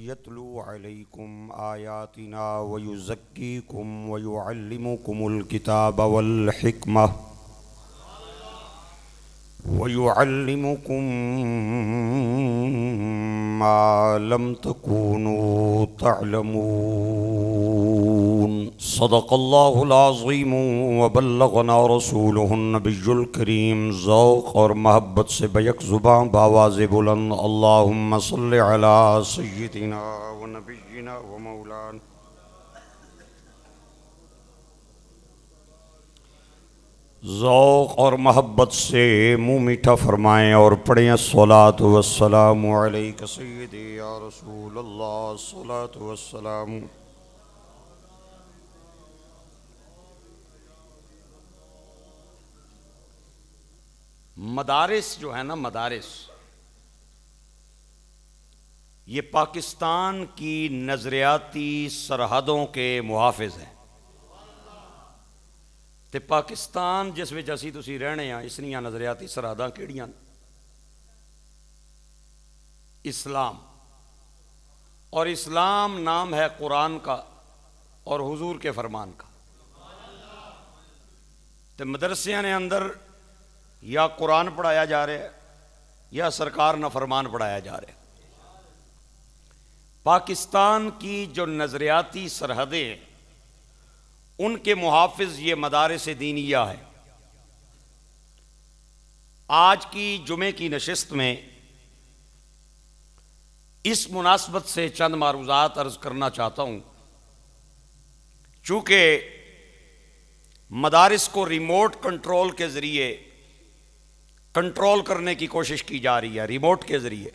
يتلو عليكم آياتنا ويزكيكم ويعلمكم الكتاب والحكمة ويعلمكم ما لم تكونوا تعلمون صدق الله العظيم وبلغنا رسوله النبي الكريم ذوق اور محبت سے بیک زبان بآواز بلند اللهم صل على سيدنا ونبينا ومولانا ذوق اور محبت سے منہ میٹھا فرمائیں اور پڑھیں الصلاۃ والسلام علیک سیدی یا رسول اللہ الصلاۃ والسلام مدارس جو ہے نا مدارس یہ پاکستان کی نظریاتی سرحدوں کے محافظ ہیں تے پاکستان جس وچ اسی تسی رہنے ہیں اس نیاں نظریاتی سرحداں کیڑیاں اسلام اور اسلام نام ہے قرآن کا اور حضور کے فرمان کا تے مدرسیاں نے اندر یا قرآن پڑھایا جا رہا ہے یا سرکار نہ فرمان پڑھایا جا رہا ہے پاکستان کی جو نظریاتی سرحدیں ہیں ان کے محافظ یہ مدارس دینیہ ہے آج کی جمعے کی نشست میں اس مناسبت سے چند معروضات عرض کرنا چاہتا ہوں چونکہ مدارس کو ریموٹ کنٹرول کے ذریعے کنٹرول کرنے کی کوشش کی جا رہی ہے ریموٹ کے ذریعے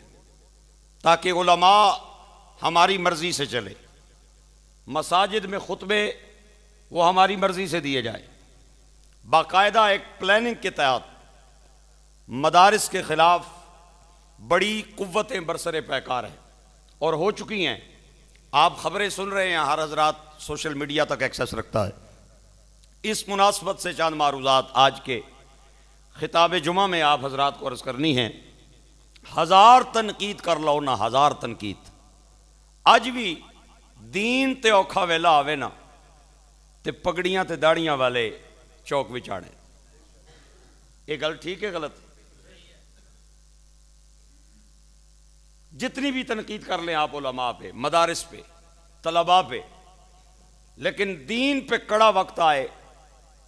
تاکہ علماء ہماری مرضی سے چلے مساجد میں خطبے وہ ہماری مرضی سے دیے جائیں باقاعدہ ایک پلاننگ کے تحت مدارس کے خلاف بڑی قوتیں برسر پیکار ہیں اور ہو چکی ہیں آپ خبریں سن رہے ہیں ہر حضرات سوشل میڈیا تک ایکسیس رکھتا ہے اس مناسبت سے چند معروضات آج کے خطاب جمعہ میں آپ حضرات کو عرض کرنی ہیں ہزار تنقید کر لو نہ ہزار تنقید اج بھی دین تے اوکھا ویلا آوے نا تے پگڑیاں تے داڑیاں والے چوک وچاڑے یہ گل ٹھیک ہے غلط جتنی بھی تنقید کر لیں آپ علماء پہ مدارس پہ طلباء پہ لیکن دین پہ کڑا وقت آئے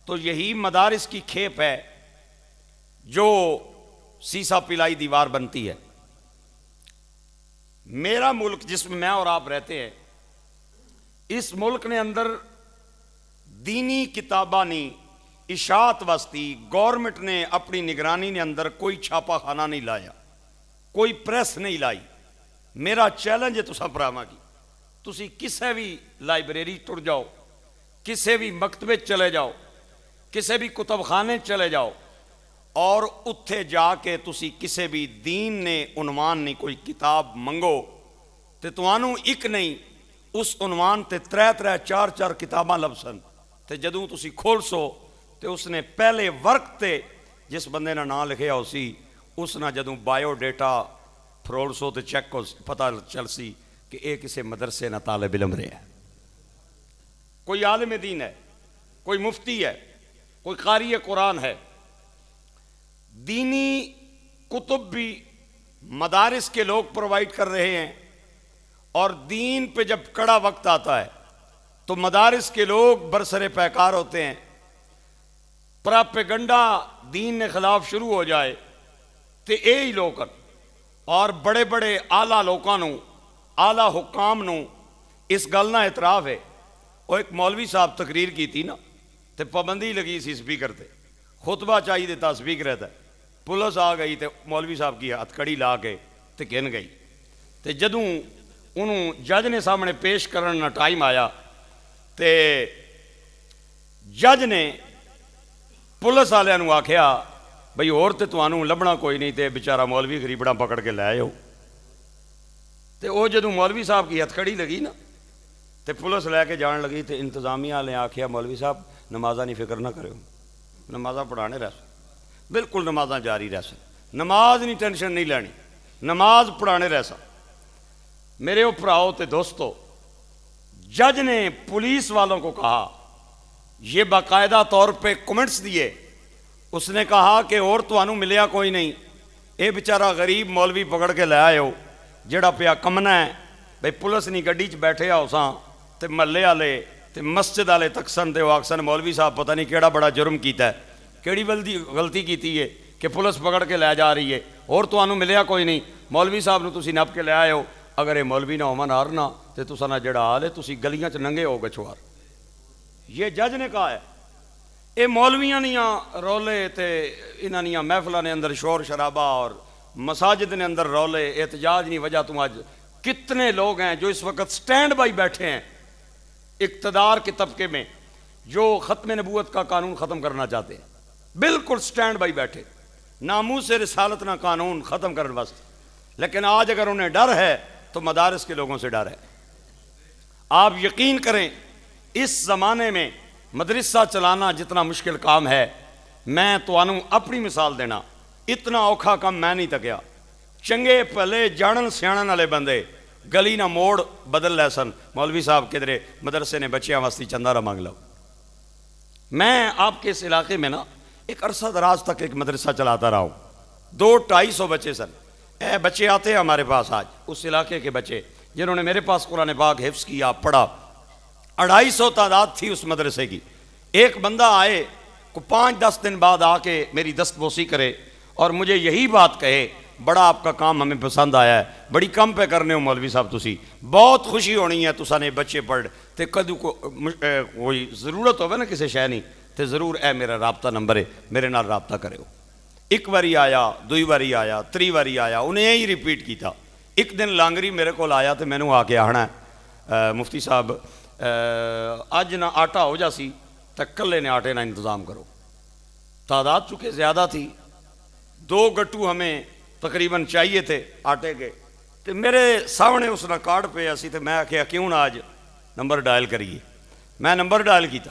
تو یہی مدارس کی کھیپ ہے جو سیسا پلائی دیوار بنتی ہے میرا ملک جس میں اور آپ رہتے ہیں اس ملک نے اندر دینی کتاباں نہیں اشاعت واسطی گورنمنٹ نے اپنی نگرانی نے اندر کوئی چھاپا خانہ نہیں لایا کوئی پریس نہیں لائی میرا چیلنج ہے تساں پراواں کی تسی کسے بھی لائبریری ٹر جاؤ کسے بھی مکتبے چلے جاؤ کسے بھی کتب خانے چلے جاؤ اور اتھے جا کے تسی کسے بھی دین نے عنوان نہیں کوئی کتاب منگو تے توانوں ایک نہیں اس عنوان تے ترے چار کتاباں لبسن تے جدوں تسی کھول سو تے اس نے پہلے ورق تے جس بندے نے نام لکھیا ہو سی اس نے جدوں بایو ڈیٹا فروڑ سو تے چیک کو پتہ چل سی کہ ایک کسے مدرسے نہ طالب علم رہے ہیں کوئی عالم دین ہے کوئی مفتی ہے کوئی قاری قرآن ہے دینی کتب بھی مدارس کے لوگ پرووائڈ کر رہے ہیں اور دین پہ جب کڑا وقت آتا ہے تو مدارس کے لوگ برسر پیکار ہوتے ہیں پراپیگنڈا دین نے خلاف شروع ہو جائے تو یہی لوگ اور بڑے بڑے اعلیٰ لوگوں اعلیٰ حکام اس گل نہ اعتراف ہے وہ ایک مولوی صاحب تقریر کی تھی نا تو پابندی لگی سی سپیکر تے خطبہ چاہیے دیتا سپیکر رہتا ہے پولیس آ گئی تو مولوی صاحب کی ہتھ کڑی لا کے تے گن گئی تے جدوں انہوں جج نے سامنے پیش کرنا ٹائم آیا تے جج نے پولیس والوں آکھیا بھئی اور تے توانوں لبنا کوئی نہیں تے بیچارہ مولوی غریبڑا پکڑ کے لے آؤ تے وہ جدوں مولوی صاحب کی ہتھ کڑی لگی نا تے پولیس لے کے جان لگی تے انتظامیہ نے آکھیا مولوی صاحب نمازہ نہیں فکر نہ کرو نمازہ پڑھانے رہ سو بالکل نمازاں جاری رہ سو نماز نہیں ٹینشن نہیں لینی نماز پڑھانے رہ سو میرے بھراؤ تے دوستو، جج نے پولیس والوں کو کہا، یہ باقاعدہ طور پہ کمنٹس دیے، اس نے کہا کہ اور تو انو ملیا کوئی نہیں، اے بیچارہ غریب مولوی پکڑ کے لے آئے ہو جڑا پیا کمنا ہے بھئی پولیس نہیں گڈی چ بیٹھے آ اساں تے محلے والے تے مسجد والے تکسن تے آکسن مولوی صاحب پتہ نہیں کیڑا بڑا جرم کیتا ہے، کیڑی غلطی کیتی ہے کہ پولیس پکڑ کے لے جا رہی ہے، اور تو انو ملیا کوئی نہیں، مولوی صاحب نو تسی نپ کے لے آئے ہو، اگر یہ مولوی نہ ہومن ہارنا تے تساں نہ جڑا حال ہے تسی گلیاں چ ننگے ہو گچوار۔ یہ جج نے کہا ہے۔ اے مولویاں نیاں رولے تے انہاں نیاں محفلاں نے اندر شور شرابہ اور مساجد نے اندر رولے احتجاج نہیں وجہ تم آج کتنے لوگ ہیں جو اس وقت سٹینڈ بائی بیٹھے ہیں اقتدار کے طبقے میں جو ختم نبوت کا قانون ختم کرنا چاہتے ہیں، بالکل سٹینڈ بائی بیٹھے، ناموس رسالت نہ قانون ختم کرنے واسطے، لیکن آج اگر انہیں ڈر ہے تو مدارس کے لوگوں سے ڈر ہے۔ آپ یقین کریں اس زمانے میں مدرسہ چلانا جتنا مشکل کام ہے، میں تو انہوں اپنی مثال دینا، اتنا اوکھا کام میں نہیں تکیا۔ چنگے پہلے جانن سیانن والے بندے گلی نہ موڑ بدل لے سن، مولوی صاحب کدھرے مدرسے نے بچیاں واسطے چندہ مانگ لو۔ میں آپ کے اس علاقے میں نا ایک عرصہ دراز تک ایک مدرسہ چلاتا رہا ہوں، 200-250 بچے سن، اے بچے آتے ہیں ہمارے پاس آج اس علاقے کے بچے جنہوں نے میرے پاس قرآن پاک حفظ کیا پڑھا، 250 تعداد تھی اس مدرسے کی۔ ایک بندہ آئے کو 5-10 دن بعد آ کے میری دست بوسی کرے اور مجھے یہی بات کہے، بڑا آپ کا کام ہمیں پسند آیا ہے، بڑی کم پہ کرنے ہو مولوی صاحب تسی، بہت خوشی ہونی ہے تساں نے بچے پڑھ تے کدو کوئی ضرورت ہوگا نا کسی شے نہیں تے ضرور اے میرا رابطہ نمبر ہے، میرے نال رابطہ کرے ہو۔ ایک باری آیا، دوئی باری آیا، تری باری آیا، انہیں یہی ریپیٹ کیتا۔ ایک دن لانگری میرے کو آیا تو میں نے آ کے آنا ہے مفتی صاحب اج نہ آٹا ہو جا سی تو کلے نے آٹے نہ انتظام کرو۔ تعداد چونکہ زیادہ تھی، 2 گٹو ہمیں تقریباً چاہیے تھے آٹے کے، تو میرے سامنے اس نے کارڈ پہ اسی تو میں آخیا کیوں نہ آج نمبر ڈائل کریے۔ میں نمبر ڈائل کیتا،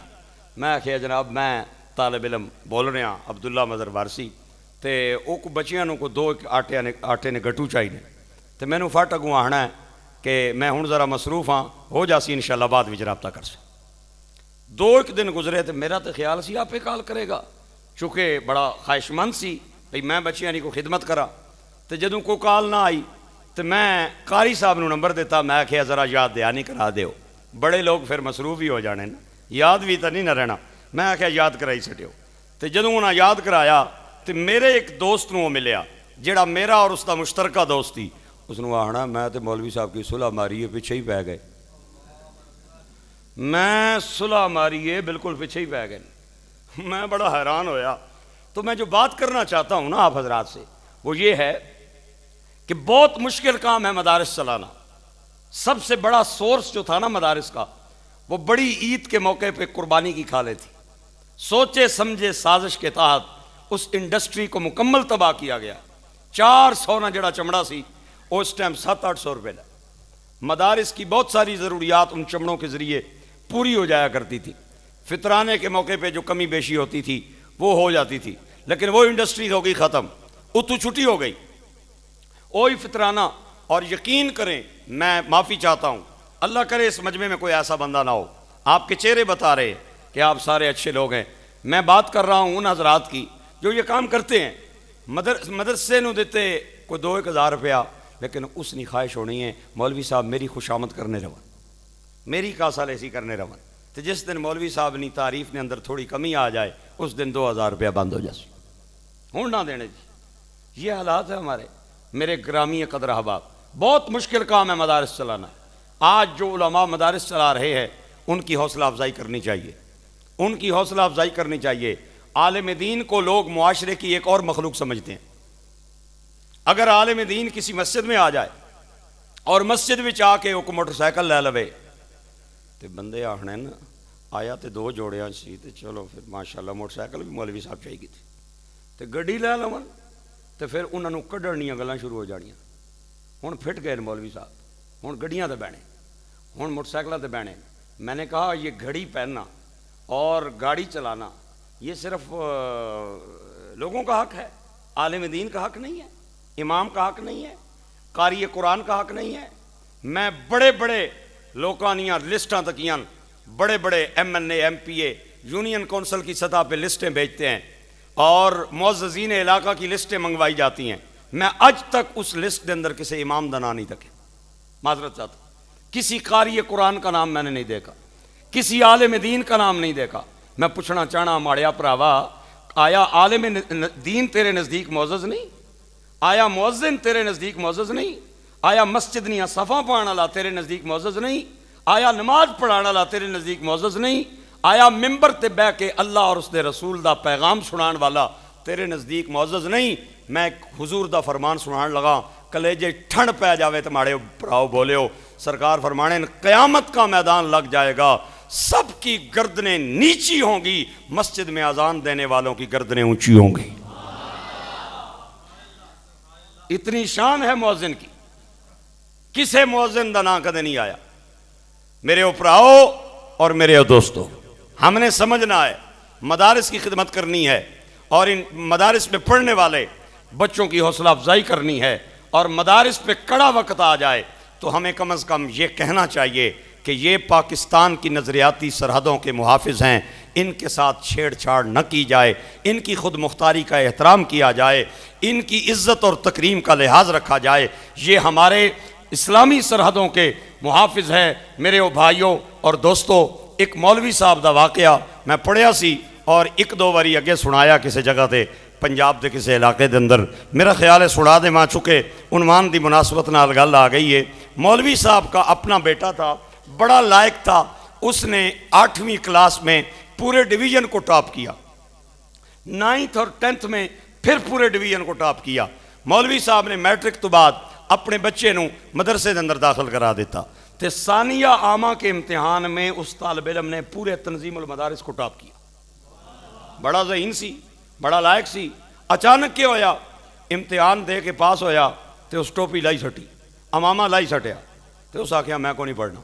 میں آخیا جناب میں طالب علم بول رہے ہیں عبداللہ مظہر وارسی، تے او کو بچیاں نو کو 2 آٹے نے گٹو چاہیے، تو میں نے فٹ اگوں آنا ہے کہ میں ہوں ذرا مصروف ہاں، ہو جاسی انشاءاللہ بعد وچ رابطہ کر سے۔ 2 دن گزرے تو میرا تو خیال سی آپ کال کرے گا، چونکہ بڑا خواہش مند سی بھئی میں بچیاں کو خدمت کرا۔ تو جدوں کو کال نہ آئی تو میں قاری صاحب نو نمبر دیتا، میں آخیا ذرا یاد دہانی کرا دیو، بڑے لوگ پھر مصروف ہی ہو جانے نا، یاد بھی تو نہیں نہ رہنا، میں آخیا یاد کرائی سٹیو۔ تو جدوں انہاں یاد کرایا تو میرے ایک دوست نو ملیا جڑا میرا اور اس دا مشترکہ دوست تھی، اس نے آنا میں تو مولوی صاحب کی صلح ماری ہے پیچھے ہی پہ گئے، میں صلح ماری ہے بالکل پیچھے ہی پہ گئے۔ میں بڑا حیران ہویا۔ تو میں جو بات کرنا چاہتا ہوں نا آپ حضرات سے وہ یہ ہے کہ بہت مشکل کام ہے مدارس چلانا۔ سب سے بڑا سورس جو تھا نا مدارس کا، وہ بڑی عید کے موقع پہ قربانی کی کھالے تھی، سوچے سمجھے سازش کے تحت اس انڈسٹری کو مکمل تباہ کیا گیا۔ 400 نہ جڑا چمڑا سی اس ٹائم 700-800 روپے لے۔ مدارس کی بہت ساری ضروریات ان چمڑوں کے ذریعے پوری ہو جایا کرتی تھی، فطرانے کے موقع پہ جو کمی بیشی ہوتی تھی وہ ہو جاتی تھی، لیکن وہ انڈسٹری ہو گئی ختم، اتو چھٹی ہو گئی، وہی فطرانہ۔ اور یقین کریں میں معافی چاہتا ہوں، اللہ کرے اس مجمع میں کوئی ایسا بندہ نہ ہو، آپ کے چہرے بتا رہے کہ آپ سارے اچھے لوگ ہیں، میں بات کر رہا ہوں ان حضرات کی جو یہ کام کرتے ہیں، مدرسے نو دیتے کوئی 2-1 ہزار روپیہ، لیکن اس نے خواہش ہونی ہے مولوی صاحب میری خوشامد کرنے رہن، میری کاسال ایسی کرنے رہن، تو جس دن مولوی صاحب نے تعریف نے اندر تھوڑی کمی آ جائے اس دن 2000 روپیہ بند ہو جائے، ہوں نہ دینے جی۔ یہ حالات ہے ہمارے میرے گرامی قدر احباب۔ بہت مشکل کام ہے مدارس چلانا۔ آج جو علماء مدارس چلا رہے ہیں ان کی حوصلہ افزائی کرنی چاہیے، ان کی حوصلہ افزائی کرنی چاہیے۔ عالم دین کو لوگ معاشرے کی ایک اور مخلوق سمجھتے ہیں۔ اگر عالم دین کسی مسجد میں آ جائے اور مسجد میں آ کے وہ موٹر سائیکل لے لوے تو بندے آخنے نا آیا تو 2 جوڑیاں سی تو چلو پھر ماشاءاللہ موٹر سائیکل بھی مولوی صاحب چاہیے تھی، تو گڈی لے لو تو پھر انہوں نے کڈنیاں گلاں شروع ہو جانیاں۔ ہوں پھٹ گئے مولوی صاحب، ہوں گڈیاں تے بہنے، ہوں موٹر سائیکلوں تے بہنے۔ میں نے کہا یہ گھڑی پہننا اور گاڑی چلانا یہ صرف لوگوں کا حق ہے، عالم دین کا حق نہیں ہے، امام کا حق نہیں ہے، قاری قرآن کا حق نہیں ہے، میں بڑے بڑے لوگوں دیا لسٹاں تکیاں، بڑے بڑے M N A M P A union council کی سطح پہ لسٹیں بھیجتے ہیں اور معززین علاقہ کی لسٹیں منگوائی جاتی ہیں، میں آج تک اس لسٹ کے اندر کسی امام دا نام نہیں دیکھا، معذرت چاہتا ہوں، کسی قاری قرآن کا نام میں نے نہیں دیکھا، کسی عالم دین کا نام نہیں دیکھا۔ میں پوچھنا چاہنا ماڑیا پراوا، آیا عالم دین تیرے نزدیک معزز نہیں؟ آیا مؤذن تیرے نزدیک معزز نہیں؟ آیا مسجد نیاں صفاں پڑھانا والا تیرے نزدیک معزز نہیں؟ آیا نماز پڑھانا والا تیرے نزدیک معزز نہیں؟ آیا ممبر تے بہ کے اللہ اور اس دے رسول دا پیغام سنان والا تیرے نزدیک معزز نہیں؟ میں حضور دا فرمان سنان لگا، کلیجے ٹھنڈ پہ جاوے تو ماڑے پراؤ بولے ہو، سرکار فرمانے قیامت کا میدان لگ جائے گا، سب کی گردنیں نیچی ہوں گی، مسجد میں اذان دینے والوں کی گردنیں اونچی ہوں گی۔ اتنی شان ہے مؤذن کی، کسے مؤذن دا نام کدے نہیں آیا۔ میرے اوپراؤ اور میرے دوستو، ہم نے سمجھنا ہے مدارس کی خدمت کرنی ہے اور ان مدارس میں پڑھنے والے بچوں کی حوصلہ افزائی کرنی ہے، اور مدارس پہ کڑا وقت آ جائے تو ہمیں کم از کم یہ کہنا چاہیے کہ یہ پاکستان کی نظریاتی سرحدوں کے محافظ ہیں، ان کے ساتھ چھیڑ چھاڑ نہ کی جائے، ان کی خود مختاری کا احترام کیا جائے، ان کی عزت اور تکریم کا لحاظ رکھا جائے۔ یہ ہمارے اسلامی سرحدوں کے محافظ ہیں۔ میرے بھائیوں اور دوستو، ایک مولوی صاحب دا واقعہ میں پڑھیا سی اور ایک دو باری اگے سنایا کسی جگہ تے پنجاب دے کسی علاقے دے اندر، میرا خیال ہے سنا دے ماں چکے عنوان دی مناسبت نال گل آ گئی ہے۔ مولوی صاحب کا اپنا بیٹا تھا، بڑا لائق تھا، اس نے 8ویں کلاس میں پورے ڈویژن کو ٹاپ کیا، 9th اور 10th میں پھر پورے ڈویژن کو ٹاپ کیا۔ مولوی صاحب نے میٹرک تو بعد اپنے بچے نو مدرسے دے اندر داخل کرا دیتا، تے ثانیہ عامہ کے امتحان میں اس طالب علم نے پورے تنظیم المدارس کو ٹاپ کیا۔ بڑا ذہین سی، بڑا لائق سی، اچانک کیا ہویا، امتحان دے کے پاس ہویا تے اس ٹوپی لائی سٹی، امامہ لائی سٹیا، تے اس آکھیا میں کو نہیں پڑھنا،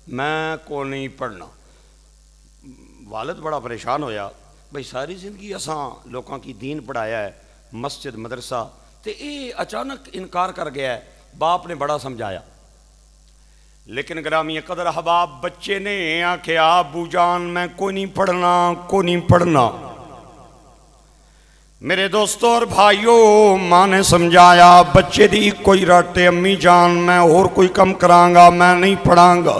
میں کو نہیں پڑھنا۔ والد بڑا پریشان ہویا، بھئی ساری زندگی اساں لوکاں کی دین پڑھایا ہے، مسجد مدرسہ، تے اے اچانک انکار کر گیا ہے۔ باپ نے بڑا سمجھایا، لیکن گرامی قدر احباب بچے نے آکھیا ابو جان میں کوئی نہیں پڑھنا، کوئی نہیں پڑھنا۔ میرے دوستو اور بھائیوں، ماں نے سمجھایا، بچے دی کوئی راٹے امی جان میں اور کوئی کم کرانگا، میں نہیں پڑھاں گا۔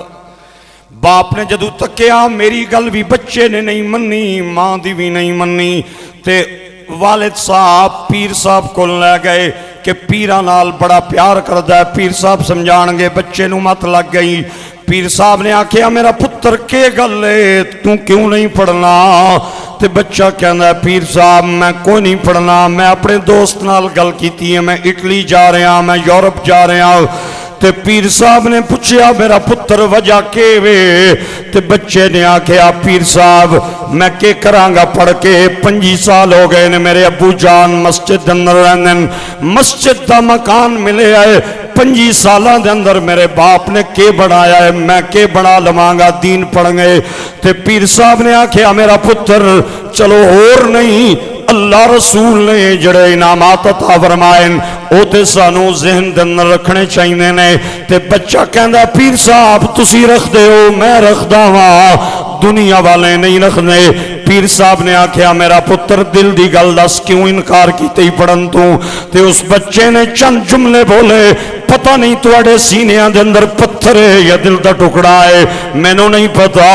باپ نے جدو تکیا میری گل بھی بچے نے نہیں منی، ماں دی بھی نہیں منی، تے والد صاحب پیر صاحب کو لے گئے کہ پیرہ نال بڑا پیار کردہ ہے، پیر صاحب سمجھان گے، بچے نو مت لگ گئی۔ پیر صاحب نے آکھیا میرا پتر کے گل ہے، تو کیوں نہیں پڑھنا؟ تے بچہ کہنا ہے پیر صاحب میں کوئی نہیں پڑھنا، میں اپنے دوست نال گل کیتی ہے، میں اٹلی جا رہا، میں یورپ جا رہا۔ تے پیر صاحب نے پوچھیا میرا پتر وجہ کے وے؟ تے بچے نے آکھیا پیر صاحب میں کے کرانگا پڑھ کے 25 سال ہو گئے نے، میرے ابو جان مسجد اندر رہندن، مسجد دا مکان ملے آئے، 25 سالہ دے اندر میرے باپ نے کے بڑھایا ہے، میں کے بڑھا لمانگا دین پڑھ گئے۔ تے پیر صاحب نے آکھیا میرا پتر چلو اور نہیں، اللہ رسول نے جڑے انعامات عطا فرمائن او تے سانو ذہن دے اندر رکھنے چاہیے نے۔ تے بچہ کہندا پیر صاحب تسی رکھ دے ہو، میں رکھ دا ہاں، دنیا والے نہیں رکھنے۔ پیر صاحب نے آکھیا میرا پتر دل دی گل دس کیوں انکار کیتے ہی پڑھن تو؟ تے اس بچے نے چند جملے بولے، پتہ نہیں توڑے سینیاں دے اندر پتھر ہے یا دل دا ٹکڑا ہے، میں نو نہیں پتا،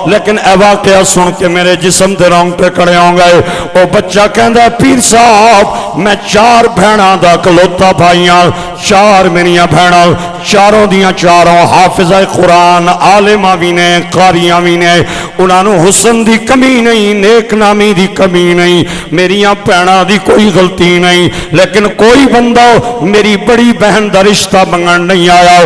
لیکن اے واقعہ سن کے میرے جسم دے رونگٹے کھڑے ہوں گئے۔ او بچہ کہندا پیر صاحب میں 4 بہناں دا کلوتا بھائیاں، 4 میریاں بہناں، چاروں دیاں چاروں حافظہ قرآن، عالمہ بھی نے، قاریاں بھی نے، انہاں نو حسن دی کمی نہیں، نیک نامی دی کمی نہیں، میریاں بہناں دی کوئی غلطی نہیں، لیکن کوئی بندہ میری بڑی بہن دا رشتہ منگن نہیں آیا۔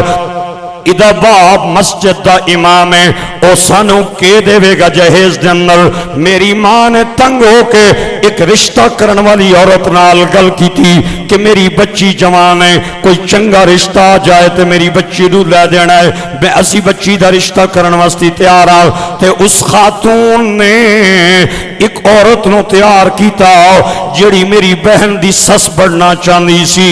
ادھا باپ مسجد دا امام ہے، او سانو کے دے وے گا جہیز دے اندر۔ میری ماں نے تنگ ہو کے ایک رشتہ کرن والی عورت نال گل کیتی کہ میری بچی جوان ہے، کوئی چنگا رشتہ آ جائے تے میری بچی نو لے دینا ہے، میں اسی بچی دا رشتہ کرن واسطے تیار آ۔ تے اس خاتون نے ایک عورت نو تیار کیتا جیڑی میری بہن دی سس بڑھنا چاہنی سی،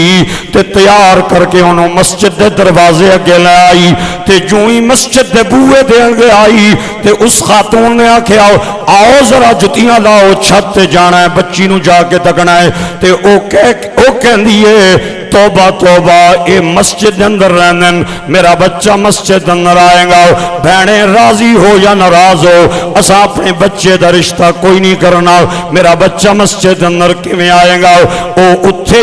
تے تیار کر کے انہوں مسجد دے دروازے اگے لے آئی، تے جو ہی مسجد دے بوئے دے اگے آئی تے اس خاتون نے آکھے آؤ ذرا جتیاں لاؤ، چھت تے جانا ہے، بچی نو جا کے تکنا ہے۔ تے او کہن دیئے توبہ توبہ، اے مسجد اندر رہنن، میرا بچہ مسجد اندر آئے گا، بہنیں راضی ہو یا ناراض ہو، اسا اپنے بچے دا رشتہ کوئی نہیں کرنا، میرا بچہ مسجد اندر کیویں آئے گا؟ او اتھے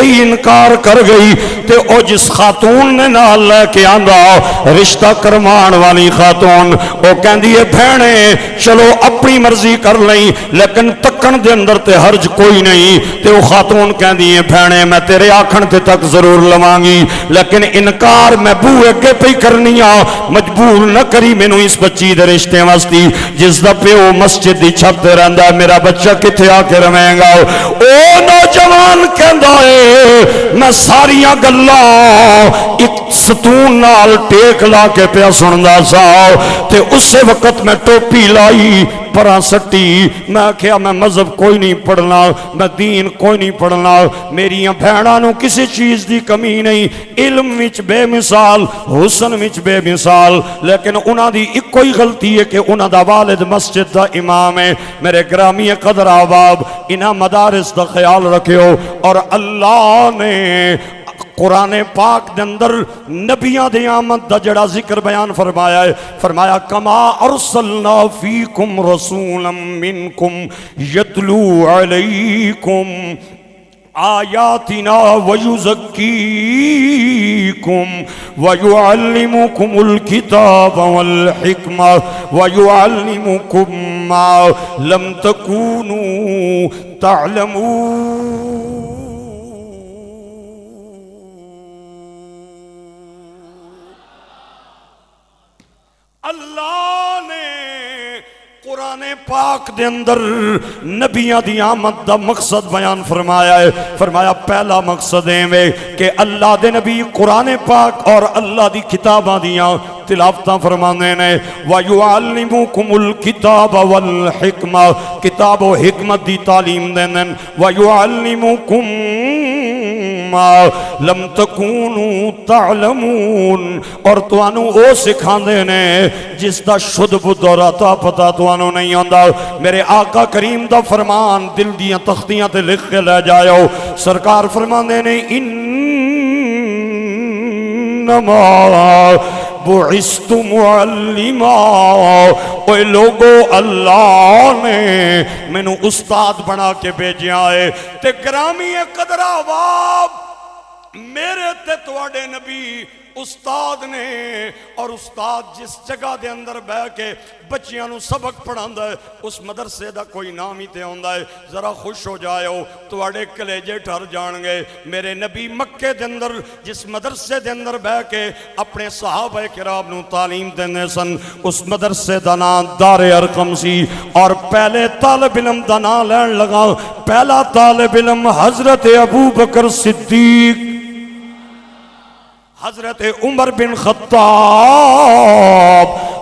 ہی انکار کر گئی۔ تے او جس خاتون نے نال لے کے آندا رشتہ کرمان والی خاتون، او کہندی ہے بہنے چلو اپنی مرضی کر لیں لیکن تکن دے اندر تے حرج کوئی نہیں۔ تے او خاتون کہندی ہے بہنے میں تیرے آکھن تے تک ضرور لواں گی لیکن انکار میں بوئے اگے پہ کرنی آ، مجبور نہ کری مینوں اس بچی دے رشتے واسطے جس دا پیو مسجد دی چھت تے رہندا ہے، میرا بچہ کتے آ کے رہے گا؟ او نوجوان کہندا ہے میں ساریاں گلاں ایک ستون نال ٹیک لا کے پیا سندا سا، تے اسے وقت میں ٹوپی لائی پرا سٹی، میں کہیا میں مذہب کوئی نہیں پڑھنا، میں دین کوئی نہیں پڑھنا، میریاں بہناں نو کسی چیز دی کمی نہیں، علم وچ بے مثال، حسن وچ بے مثال، لیکن انہاں دی ایک کوئی غلطی ہے کہ انہاں دا والد مسجد دا امام ہے۔ میرے گرامی قدر احباب، انہاں مدارس دا خیال رکھیو۔ اور اللہ نے قرآن پاک دے اندر نبیاں دی آمد دا جڑا ذکر بیان فرمایا ہے، فرمایا کما ارسلنا فیکم رسولا منکم یتلو علیکم آیاتنا ویزکیکم ویعلمکم الکتاب والحکمہ ویعلمکم ما لم تکونوا تعلمون۔ اللہ نے قرآن پاک دے اندر نبیاں دی آمد دا مقصد بیان فرمایا ہے، فرمایا پہلا مقصد ہے کہ اللہ دے نبی قرآن پاک اور اللہ دی کتاباں دیاں تلاوتاں فرمانے نے، وَيُعَلِّمُكُمُ الْكِتَابَ وَالْحِكْمَةِ کتاب و حکمت دی تعلیم دینن، وَيُعَلِّمُكُمْ مَا لَمْ تَكُونُوا تَعْلَمُونَ اور توانو او سکھاندے نے جس دا شد بدھ اور عطا پتہ توانو نہیں ہوندا۔ میرے آقا کریم دا فرمان دل دیاں تختیاں تے لکھ کے لے جاؤ، سرکار فرماندے نے انما بعثت معلما، اوے لوگو اللہ نے مینوں استاد بنا کے بھیجیا ہے۔ تے گرامی قدر احباب، میرے تے تواڈے نبی استاد نے، اور استاد جس جگہ دے اندر بہ کے بچیاں نو سبق پڑھاندا ہے اس مدرسے دا کوئی نام ہی تے ہوندا ہے۔ ذرا خوش ہو جاؤ، تواڈے کلیجے ٹھر جان گے۔ میرے نبی مکے دے اندر جس مدرسے دے اندر بہ کے اپنے صحابہ کرام نو تعلیم دیندے سن، اس مدرسے دا نام دار ارقم سی، اور پہلے طالب علم دا نام لین لگا، پہلا طالب علم حضرت ابو بکر صدیق، حضرت عمر بن خطاب،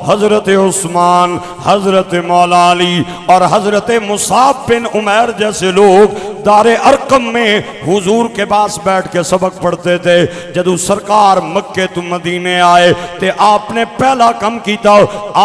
حضرت عثمان، حضرت مولا علی اور حضرت مصعب بن عمیر جیسے لوگ دار ارقم میں حضور کے پاس بیٹھ کے سبق پڑھتے تھے۔ جدو سرکار مکے تو مدینے آئے تے آپ نے پہلا کم کیتا،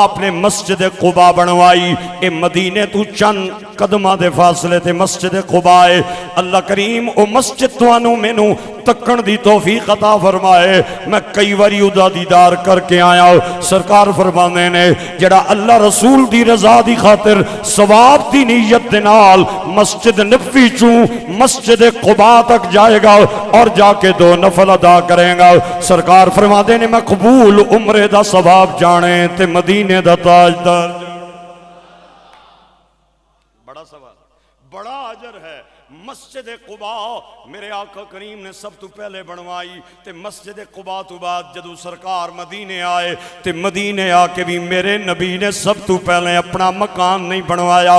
آپ نے مسجد قباء بنوائی۔ اے مدینے تو چند قدمہ دے فاصلے تے مسجد قباء ہے۔ اللہ کریم او مسجد توانو مینوں تکن دی توفیق عطا فرمائے۔ میں کئی واری ادا دیدار کر کے آیا ہوں۔ سرکار فرمانے نے جڑا اللہ رسول دی رضا دی خاطر ثواب دی نیت دے نال مسجد نبوی چوں مسجد قباء تک جائے گا اور جا کے 2 نفل ادا کرے گا، سرکار فرماتے نے میں قبول عمرے دا ثواب جانے تے مدینے دا تاجدار جانے۔ بڑا ثواب، بڑا اجر ہے۔ مسجد قبا میرے آقا کریم نے سب تو پہلے بنوائی تے مسجد قبا تو بعد جدو سرکار مدینے آئے تے مدینے آ کے بھی میرے نبی نے سب تو پہلے اپنا مکان نہیں بنوایا،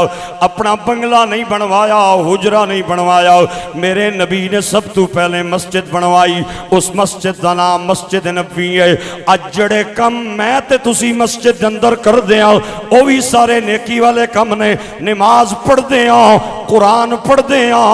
اپنا بنگلہ نہیں بنوایا، حجرہ نہیں بنوایا، میرے نبی نے سب تو پہلے مسجد بنوائی۔ اس مسجد دا نام مسجد نبوی ہے۔ اج جڑے کم میں تے تسی مسجد دے اندر کر دیاں او بھی سارے نیکی والے کم نے، نماز پڑھ دیاں، قرآن پڑھ دیاں،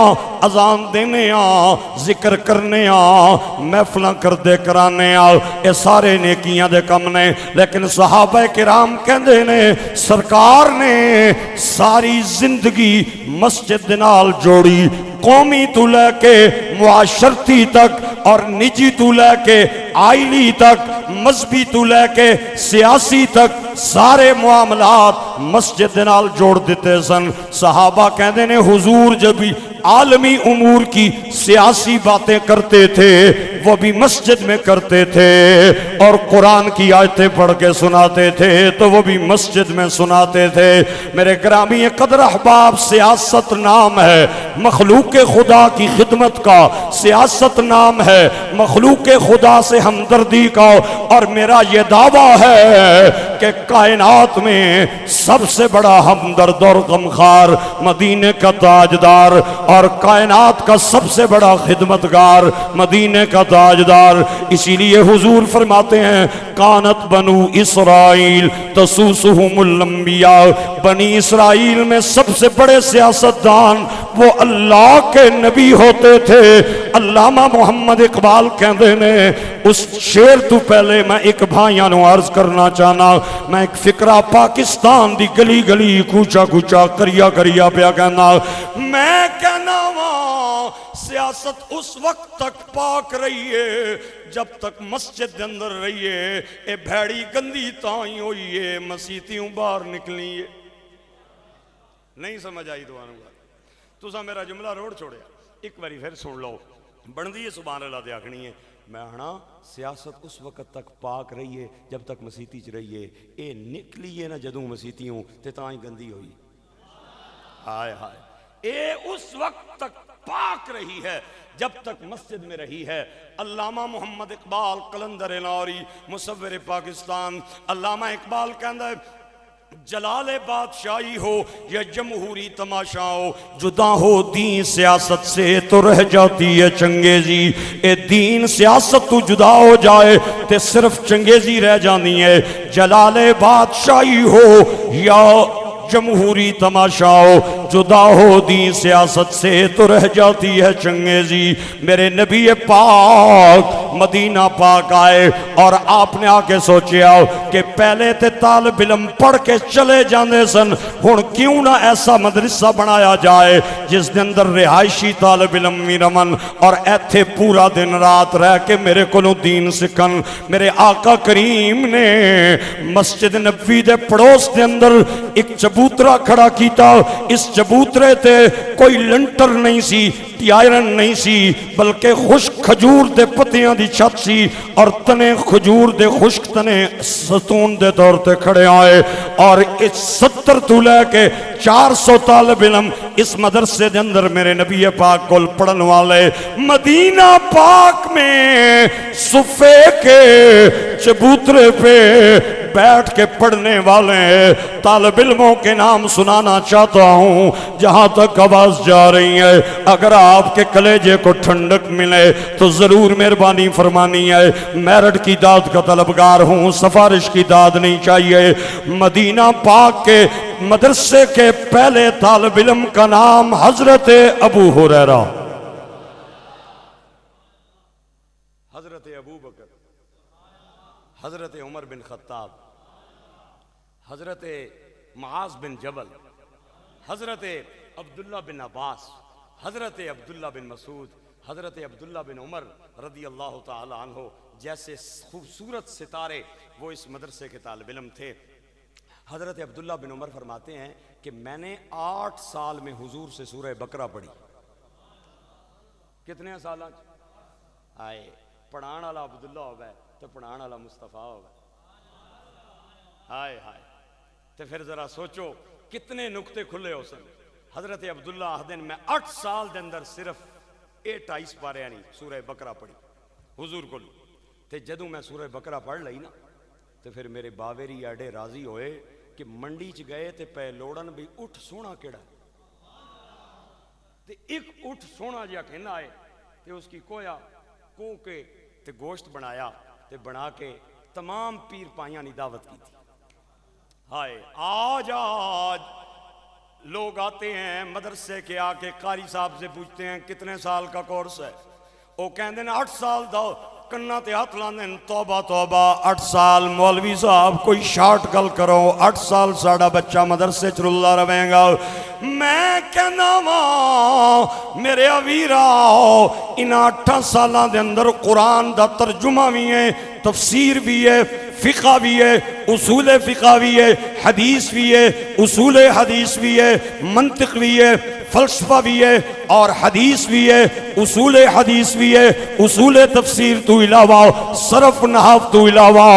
اذان دینے آ، ذکر کرنے آ، محفلاں کردے کرانے آ، اے سارے نیکیاں دے کم نے۔ لیکن صحابہ کرام کہندے نے سرکار نے ساری زندگی مسجد نال جوڑی، قومی تو لے کے معاشرتی تک اور نجی تو لے کے آئلی تک، مذہبی تو لے کے سیاسی تک، سارے معاملات مسجد نال جوڑ دیتے سن۔ صحابہ کہندے نے حضور جب بھی عالمی امور کی سیاسی باتیں کرتے تھے وہ بھی مسجد میں کرتے تھے، اور قرآن کی آیتیں پڑھ کے سناتے تھے تو وہ بھی مسجد میں سناتے تھے۔ میرے گرامی قدر احباب، سیاست نام ہے مخلوق خدا کی خدمت کا، سیاست نام ہے مخلوق خدا سے ہمدردی کا، اور میرا یہ دعویٰ ہے کہ کائنات میں سب سے بڑا ہمدرد اور غمخوار مدینے کا تاجدار، اور کائنات کا سب سے بڑا خدمتگار مدینے کا تاجدار۔ اسی لیے حضور فرماتے ہیں کانت بنو اسرائیل تسوسہم الانبیاء، بنی اسرائیل میں سب سے بڑے سیاستدان وہ اللہ کے نبی ہوتے تھے۔ علامہ محمد اقبال کہندے نے اس شعر تو پہلے میں ایک بھائیاں نو عرض کرنا چاہنا، میں ایک فکرہ پاکستان دی گلی گلی کوچا کوچا کریا کریا پیا کہنا، میں کہنا وہاں سیاست اس وقت تک پاک رہی ہے جب تک مسجد دے اندر رہی ہے، اے بھیڑی گندی تائیں ہوئی ہے، مسیتیوں باہر نکلی ہے۔ نہیں سمجھ آئی دوانوں گا تُسا میرا جملہ روڑ چھوڑیا، ایک باری پھر سن لو، بندی ہے سبحان اللہ دے آکھنی ہے، میں ہنا سیاست اس وقت تک پاک رہی ہے جب تک مسیتی چ رہی ہے، اے نکلی ہے نا جدوں مسیتیوں تے تائیں گندی ہوئی۔ ہائے ہائے، اے اس وقت تک پاک رہی ہے جب تک مسجد میں رہی ہے۔ علامہ محمد اقبال قلندر لاہوری مصور پاکستان، علامہ اقبال کہندا ہے جلال بادشاہی ہو یا جمہوری تماشا ہو، جدا ہو دین سیاست سے تو رہ جاتی ہے چنگیزی، اے دین سیاست تو جدا ہو جائے تے صرف چنگیزی رہ جانی ہے۔ جلال بادشاہی ہو یا جمہوری تماشا ہو، جدا ہو دین سیاست سے تو رہ جاتی ہے چنگیزی۔ میرے نبی پاک مدینہ پاک آئے اور آپ نے آ کے سوچیا کہ پہلے تے طالب علم پڑھ کے چلے جاندے سن، ہن کیوں نہ ایسا مدرسہ بنایا جائے جس دے اندر رہائشی طالب علم بھی رمن اور ایتھے پورا دن رات رہ کے میرے کولوں دین سکھن۔ میرے آقا کریم نے مسجد نبوی دے پڑوس دے اندر ایک چبوترا کھڑا کیتا، اس چبوترے تے کوئی لنٹر نہیں سی، ٹیائرن نہیں سی، بلکہ خشک کھجور دے پتیاں دی چھت سی، اور تنے کھجور دے خشک تنے ستون دے طور تے کھڑے آئے، اور اس 70 تو لے کے 400 طالب علم اس مدرسے دے اندر میرے نبی پاک کول پڑھن والے مدینہ پاک میں صفے کے چبوترے پہ بیٹھ کے پڑھنے والے طالب علموں کے نام سنانا چاہتا ہوں جہاں تک آواز جا رہی ہے۔ اگر آپ کے کلیجے کو ٹھنڈک ملے تو ضرور مہربانی فرمانی ہے، میرٹ کی داد کا طلبگار ہوں، سفارش کی داد نہیں چاہیے۔ مدینہ پاک کے مدرسے کے پہلے طالب علم کا نام حضرت ابو ہریرہ، حضرت ابو بکر، حضرت عمر بن خطاب، حضرت معاذ بن جبل، حضرت عبداللہ بن عباس، حضرت عبداللہ بن مسعود، حضرت عبداللہ بن عمر رضی اللہ تعالی عنہ جیسے خوبصورت ستارے وہ اس مدرسے کے طالب علم تھے۔ حضرت عبداللہ بن عمر فرماتے ہیں کہ میں نے 8 سال میں حضور سے سورہ بقرہ پڑھی۔ کتنے سال آئے پڑھان والا عبداللہ ہوگا تو پڑھان والا مصطفیٰ ہوگا۔ ہائے ہائے، تو پھر ذرا سوچو کتنے نکتے کھلے ہو سن۔ حضرت عبداللہ آخدین میں 8 سال دے اندر صرف 28 پارے نہیں سورہ بقرہ پڑھی حضور کو تے جدوں میں سورہ بقرہ پڑھ لئی نا تے پھر میرے باویری آڈے راضی ہوئے کہ منڈی چ گئے تے پہ لوڑن بھی اٹھ سونا کیڑا تے ایک اٹھ سونا جا کہنا آئے تے اس کی کویا کو کے تے گوشت بنایا تے بنا کے تمام پیر پائیاں نے دعوت کی تھی. ہائے آج لوگ آتے ہیں مدرسے کے آ کے قاری صاحب سے پوچھتے ہیں کتنے سال کا کورس ہے, وہ کہندے ہیں 8 سال دا. کنا تے ہاتھ لاندے توبہ توبہ 8 سال مولوی صاحب کوئی شارٹ گل کرو 8 سال ساڑا بچہ مدرسے چ رلا رہے گا. میں کہنا وا میرے اویرا ان 8 سالاں دے اندر قرآن دا ترجمہ بھی ہے, تفسیر بھی ہے, فقہ بھی ہے, اصول فقہ بھی ہے, حدیث بھی ہے, اصول حدیث بھی ہے, منطق بھی ہے, فلسفہ بھی ہے اور حدیث بھی ہے, اصول حدیث بھی ہے, اصول تفسیر تو علاوہ صرف نحو تو علاوہ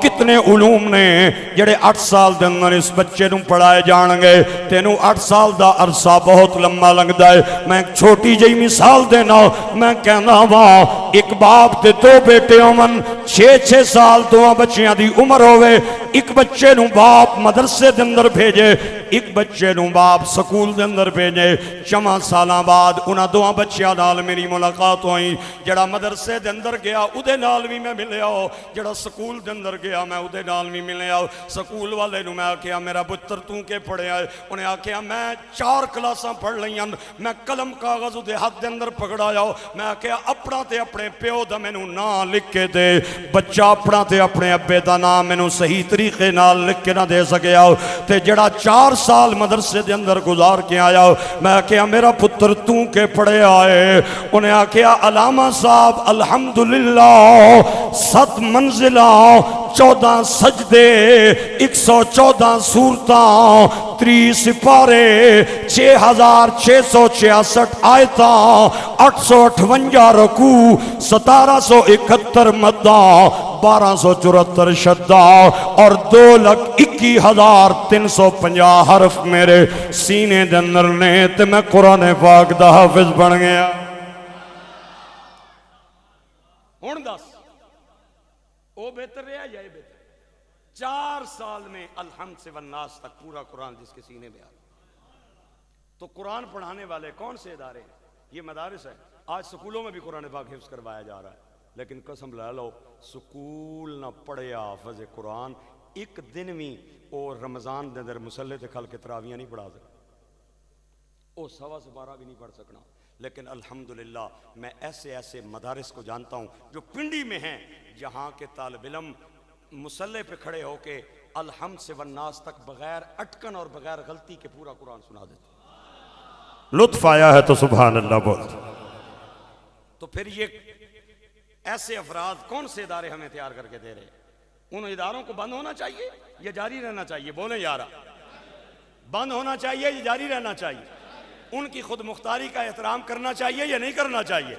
کتنے علوم نے جڑے 8 سال دے اندر اس بچے نوں پڑھائے جان گے. تینوں 8 سال دا عرصہ بہت لمبا لگدا ہے. میں ایک چھوٹی جئی مثال دینا, میں کہنا وا ایک باپ تے 2 بیٹے ہون 6 سال دوواں بچیاں دی عمر ہوئے, ایک بچے نوں باپ مدرسے دے اندر بھیجے, ایک بچے نوں باپ سکول دے اندر بھیجے. 4 سالاں بعد انہاں دوواں بچیاں نال میری ملاقات ہوئی. جڑا مدرسے دے اندر گیا اودے نال بھی میں ملیا, جڑا سکول دے اندر گیا میں اودے نال بھی ملیا. سکول والے نوں میں آکھیا میرا پتر تو کے پڑھیا ہے؟ انہیں آکھیا میں 4 کلاساں پڑھ لئیاں. میں قلم کاغذ اودے ہاتھ دے اندر پکڑایا. میں آکھیا اپنا تے اپنے پیو دا مینوں نام لکھ کے دے. بچہ اپنا تے اپنے ابے دا نام مینوں صحیح طریقے نال لکھ کے نہ دے سکیا. تے جڑا 4 سال مدرسے دے اندر گزار کے آیا, میں آکھیا میرا پتر تو کے پڑھے آئے؟ انہیں آکھیا علامہ صاحب الحمدللہ 7 منزلہ 14 سجدے 114 سورتاں 30 سپارے 6666 آیتاں 858 رکوع 1771 مداں 1274 شدہ اور 2,21,350 حرف میرے سینے دے اندر نے تے میں قرآن پاک دا حافظ بن گیا. ہن دس او بہتر رہا یا یہ بہتر؟ 4 سال میں الحمد سے والناس تک پورا قرآن جس کے سینے میں آ. تو قرآن پڑھانے والے کون سے ادارے ہیں؟ یہ مدارس ہے. آج سکولوں میں بھی قرآن پاک حفظ کروایا جا رہا ہے, لیکن قسم لے لو سکول نہ پڑھیا حافظ قرآن ایک دن بھی او رمضان دے اندر مسلح تے کھل کے تراویاں نہیں پڑھا سکتا, او 1.25 سپارہ بھی نہیں پڑھ سکنا. لیکن الحمدللہ میں ایسے مدارس کو جانتا ہوں جو پنڈی میں ہیں, جہاں کے طالب علم مسلح پہ کھڑے ہو کے الحمد سے والناس تک بغیر اٹکن اور بغیر غلطی کے پورا قرآن سنا دیتے. لطف آیا ہے تو سبحان اللہ بول. تو پھر یہ ایسے افراد کون سے ادارے ہمیں تیار کر کے دے رہے ہیں؟ ان اداروں کو بند ہونا چاہیے یا جاری رہنا چاہیے؟ بولیں یارا, بند ہونا چاہیے یا جاری رہنا چاہیے؟ ان کی خود مختاری کا احترام کرنا چاہیے یا نہیں کرنا چاہیے؟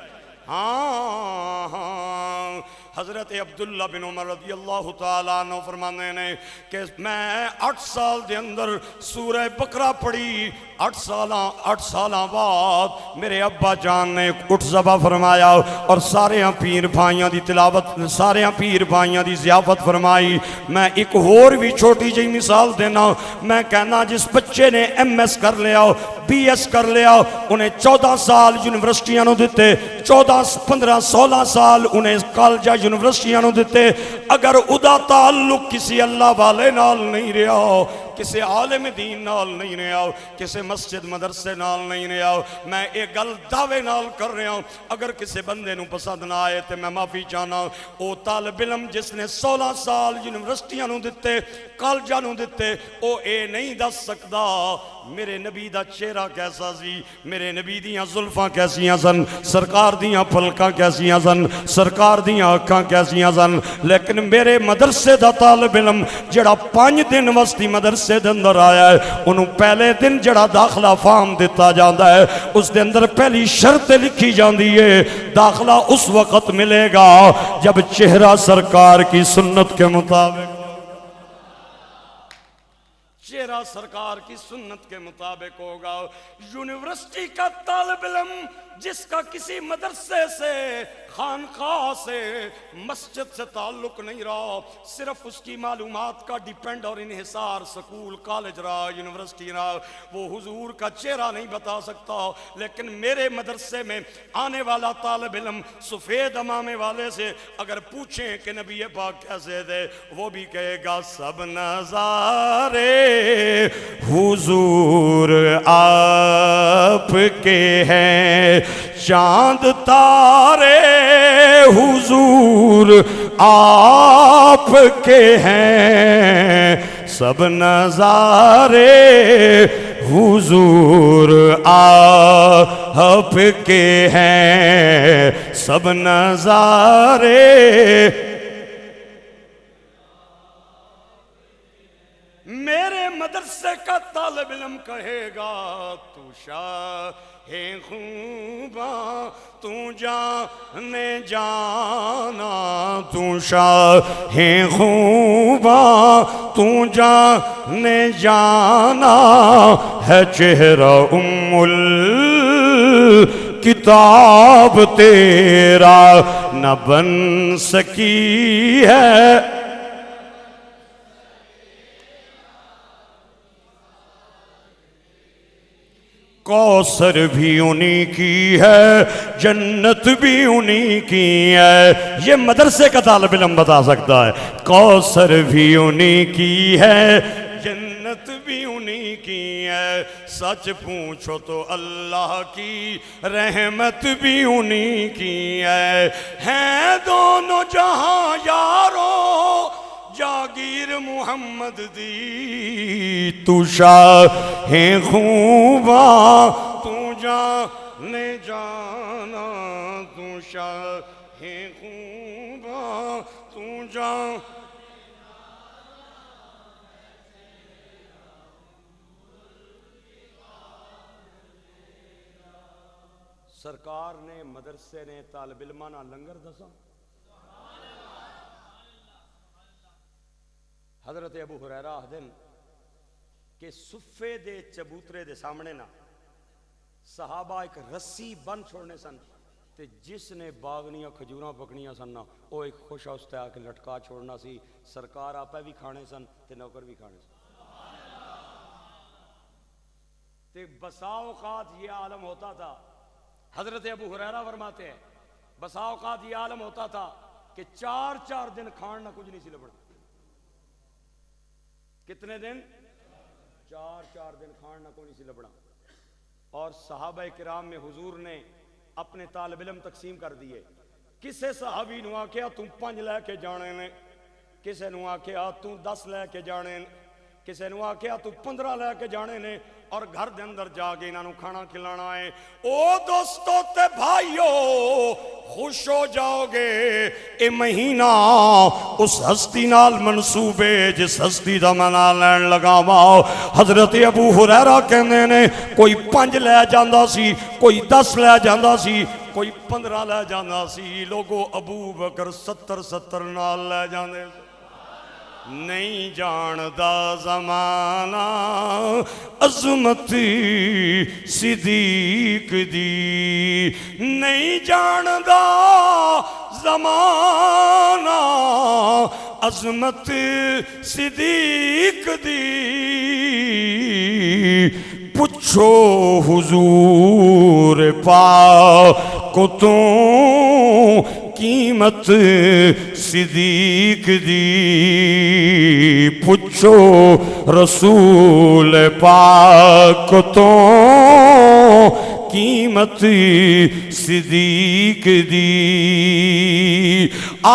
ہاں حضرت عبداللہ بن عمر رضی اللہ تعالیٰ عنہ فرمانے نے کہ میں 8 سال دے اندر سورہ بقرہ پڑھی. 8 سالاں بعد میرے ابا جان نے اٹھ ذبح فرمایا اور سارے پیر بھائیاں دی تلاوت, سارے پیر بھائیاں دی ضیافت فرمائی. میں ایک اور بھی چھوٹی جی مثال دینا. میں کہنا جس بچے نے MS کر لیا, BS کر لیا, انہیں 14 سال یونیورسٹیاں نو دیتے, 14 15 16 سال انہیں کالجہ یونیورسٹیاں نو دیتے. اگر ادا تعلق کسی اللہ والے نال نہیں رہا, کسی عالم دین نال نہیں رہا, کسی مسجد مدرسے نال نہیں رہا, میں ایک گل دعوے نال کر رہا ہوں, اگر کسی بندے نو پسند نہ آئے تو میں معافی چاہنا. او طالب علم جس نے 16 سال یونیورسٹیاں نو دیتے, کالجہ نو دیتے, او اے نہیں دس سکدا میرے نبی دا چہرہ کیسا سی, میرے نبی دیاں زلفاں کیسیاں سن, سرکار دیاں پھلکاں کیسیاں سن, سرکار دیاں آنکھاں کیسیاں سن. لیکن میرے مدرسے دا طالب علم جڑا 5 دن وسطی مدرسے دے اندر آیا ہے, انہوں پہلے دن جڑا داخلہ فارم دیتا جاندا ہے, اس دے اندر پہلی شرط لکھی جاندی ہے, داخلہ اس وقت ملے گا جب چہرہ سرکار کی سنت کے مطابق. چہرہ سرکار کی سنت کے مطابق ہوگا۔ یونیورسٹی کا طالب علم جس کا کسی مدرسے سے، خانقاہ سے، مسجد سے تعلق نہیں رہا، صرف اس کی معلومات کا ڈیپینڈ اور انحصار سکول، کالج رہا، یونیورسٹی رہا، وہ حضور کا چہرہ نہیں بتا سکتا۔ لیکن میرے مدرسے میں آنے والا طالب علم سفید امامے والے سے اگر پوچھیں کہ نبی پاک کیسے تھے، وہ بھی کہے گا سب نظارے حضور آپ کے ہیں، چاند تارے حضور آپ کے ہیں، سب نظارے حضور آپ کے ہیں، سب نظارے۔ میرے مدرسے کا طالب علم کہے گا تو شاہ خوباں تو جانے جانا، تو شاہ خوباں تو جانے جانا ہے، چہرہ کتاب تیرا نہ بن سکی ہے۔ کوثر بھی انہی کی ہے، جنت بھی انہی کی ہے، یہ مدرسے کا طالب علم بتا سکتا ہے۔ کوثر بھی انہی کی ہے، جنت بھی انہی کی ہے، سچ پوچھو تو اللہ کی رحمت بھی انہی کی ہے۔ ہیں دونوں جہاں یاروں جاگیر محمد دی، تو شاہ خوباں تو جانے جانا، تو شاہ خوباں تو جانے۔ سرکار نے مدرسے نے طالب علمانہ لنگر دسا۔ حضرت ابو ہریرہ آخدن کہ صفے دے چبوترے دے سامنے نا صحابہ ایک رسی بن چھوڑنے سن، تے جس نے باغنیاں کھجوراں پکنیاں سن نا وہ ایک خوش ہوستے آ کے لٹکا چھوڑنا سی۔ سرکار آپے بھی کھانے سن تے نوکر بھی کھانے سن۔ تے بسا اوقات یہ عالم ہوتا تھا، حضرت ابو ہریرہ فرماتے ہیں بسا اوقات یہ عالم ہوتا تھا کہ 4 دن کھان نہ کچھ نہیں سی لبنا۔ کتنے دن؟ 4 دن کھان نہ کوئی نہیں سی لبنا۔ اور صحابہ کرام میں حضور نے اپنے طالب علم تقسیم کر دیے۔ کسے صحابی نو آکھیا تم 5 لے کے جانے نے، کسے نو آکھیا تم 10 لے کے جانے نے، کسے نو آکھیا تو 15 لے کے جانے نے، اور گھر دے اندر جا کے انہاں نو کھانا کھلانا ہے۔ او دوستو تے بھائیو خوش ہو جاؤ گے، اے مہینہ اس ہستی نال منصوبے جس ہستی دا منا لین لگا ماں۔ حضرت ابو ہریرہ کہنے نے کوئی 5 لے جاندہ سی، کوئی 10 لے جاندہ سی، کوئی 15 لے جاندہ سی۔ لوگو ابو بکر 70 نال لے جاندے سی۔ نہیں جاندہ زمانہ عظمت صدیق دی، نہیں جاندہ زمانہ عظمت صدیق دی، پوچھو حضور پاک کو تو قیمت صدیق دی، پوچھو رسول پاک کو تو قیمت صدیق دی۔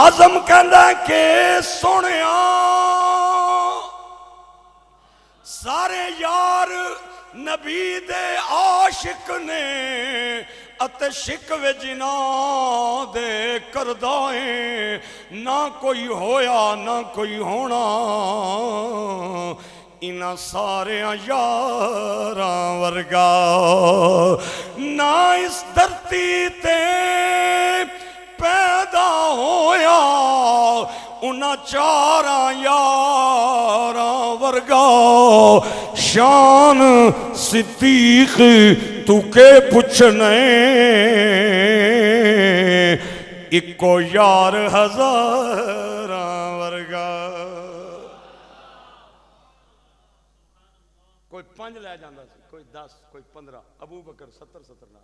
آزم کہندا کہ سنیا سارے یار نبی دے عاشق نے، اتے شکوے جنا دے کردائیں، نہ کوئی ہویا نہ کوئی ہونا، انہاں سارے یاراں ورگا نہ اس دھرتی تے پیدا ہویا، انہاں 4 یاراں ورگا شان صدیق تو کے پوچھنے اکو یار ہزاراں ورگا کوئی 5 لے جاندہ سی کوئی 10 کوئی 15 ابو بکر 70 نہ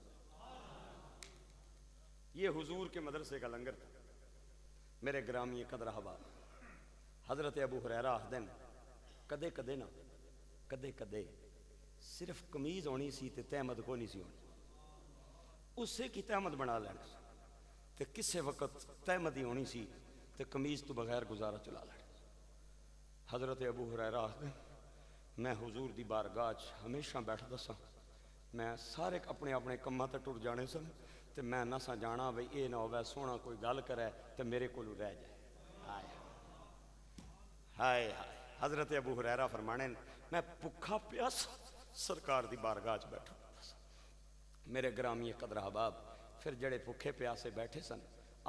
یہ حضور کے مدرسے کا لنگر تھا میرے گرامی قدر احباب حضرت ابو ہریرہ دن کدے کدے نہ کدے کدے صرف قمیض ہونی سی تے تہمد کو نہیں سی ہونی اسے کی تہمد بنا لینا تے کسے وقت تہمدی ہونی سی تے قمیض تو بغیر گزارا چلا لینا حضرت ابو ہریرہ دن میں حضور دی بارگاہ ہمیشہ بیٹھ دسا میں سارے اپنے اپنے کماں تے ٹر جانے سن تے میں نہ سا جانا بھئی اے نہ ہوئے سونا کوئی گل کرے تے میرے کو رہ جائے ہائے ہائے حضرت ابو ہریرہ فرمانے میں پکھا پیاس سرکار دی بارگاہ بیٹھا میرے گرامی قدر احباب پھر جڑے پکھے پیاسے بیٹھے سن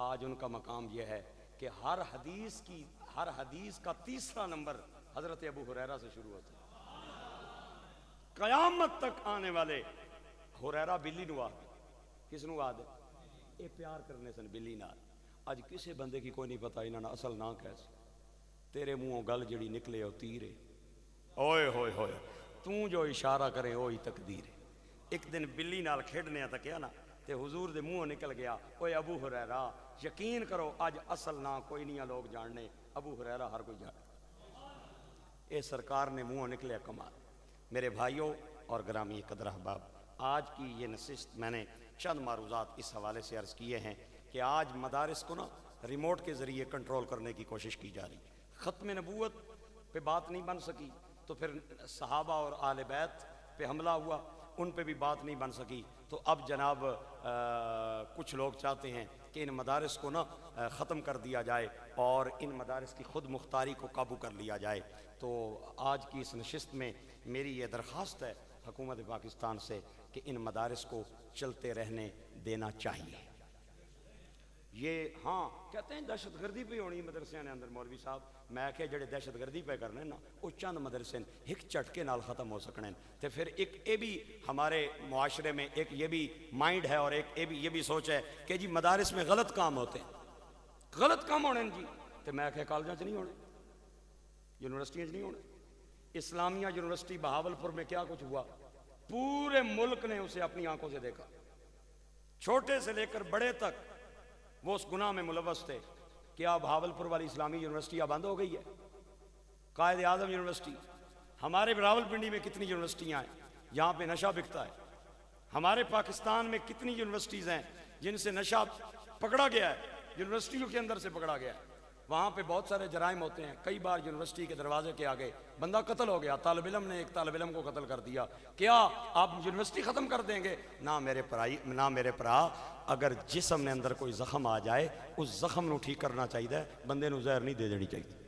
آج ان کا مقام یہ ہے کہ ہر حدیث کا 3 نمبر حضرت ابو ہریرہ سے شروع ہوتا ہے قیامت تک آنے والے ہریرہ بلی نو آدھے کس نو آدھے اے پیار کرنے سن بلی نال آج کسے بندے کی کوئی نہیں پتا انہاں اصل نہ کیسے تیرے منہوں گل جڑی نکلے ہو تیرے اوئے ہوئے ہوئے توں جو اشارہ کرے وہی تقدیر ہے ایک دن بلی نال کھیڑنے تا کیا نا تے حضور دے منہوں نکل گیا اوئے ابو ہریرہ یقین کرو آج اصل نہ کوئی نہیں لوگ جاننے ابو ہریرہ ہر کوئی جانتا اے سرکار نے منہوں نکلے کمال میرے بھائیوں اور گرامی قدر احباب آج کی یہ نشست میں نے چند معروضات اس حوالے سے عرض کیے ہیں کہ آج مدارس کو نا ریموٹ کے ذریعے کنٹرول کرنے کی کوشش کی جا رہی ختم نبوت پہ بات نہیں بن سکی تو پھر صحابہ اور آل بیت پہ حملہ ہوا ان پہ بھی بات نہیں بن سکی تو اب جناب کچھ لوگ چاہتے ہیں کہ ان مدارس کو نا ختم کر دیا جائے اور ان مدارس کی خود مختاری کو قابو کر لیا جائے تو آج کی اس نشست میں میری یہ درخواست ہے حکومت پاکستان سے کہ ان مدارس کو چلتے رہنے دینا چاہیے یہ ہاں کہتے ہیں دہشت گردی پہ ہونی مدرسے نے اندر مولوی صاحب میں کہ جڑے دہشت گردی پہ کرنے نا وہ چند مدرسے ایک چٹکے نال ختم ہو سکنے تو پھر ایک یہ بھی ہمارے معاشرے میں ایک یہ بھی مائنڈ ہے اور ایک یہ بھی سوچ ہے کہ جی مدارس میں غلط کام ہوتے ہیں غلط کام ہونے جی تو میں کہ کالجوں نہیں ہونے یونیورسٹیاں نہیں ہونے اسلامیہ یونیورسٹی بہاولپور میں کیا کچھ ہوا پورے ملک نے اسے اپنی آنکھوں سے دیکھا چھوٹے سے لے کر بڑے تک وہ اس گناہ میں ملوث تھے کیا بہاولپور والی اسلامی یونیورسٹی اب بند ہو گئی ہے قائد اعظم یونیورسٹی ہمارے راولپنڈی میں کتنی یونیورسٹیاں ہیں یہاں پہ نشہ بکتا ہے ہمارے پاکستان میں کتنی یونیورسٹیز ہیں جن سے نشہ پکڑا گیا ہے یونیورسٹیوں کے اندر سے پکڑا گیا ہے وہاں پہ بہت سارے جرائم ہوتے ہیں کئی بار یونیورسٹی کے دروازے کے آگے بندہ قتل ہو گیا طالب علم نے ایک طالب علم کو قتل کر دیا کیا آپ یونیورسٹی ختم کر دیں گے نہ میرے پرا اگر جسم نے اندر کوئی زخم آ جائے اس زخم نو ٹھیک کرنا چاہیے بندے نو زہر نہیں دے دینی چاہیے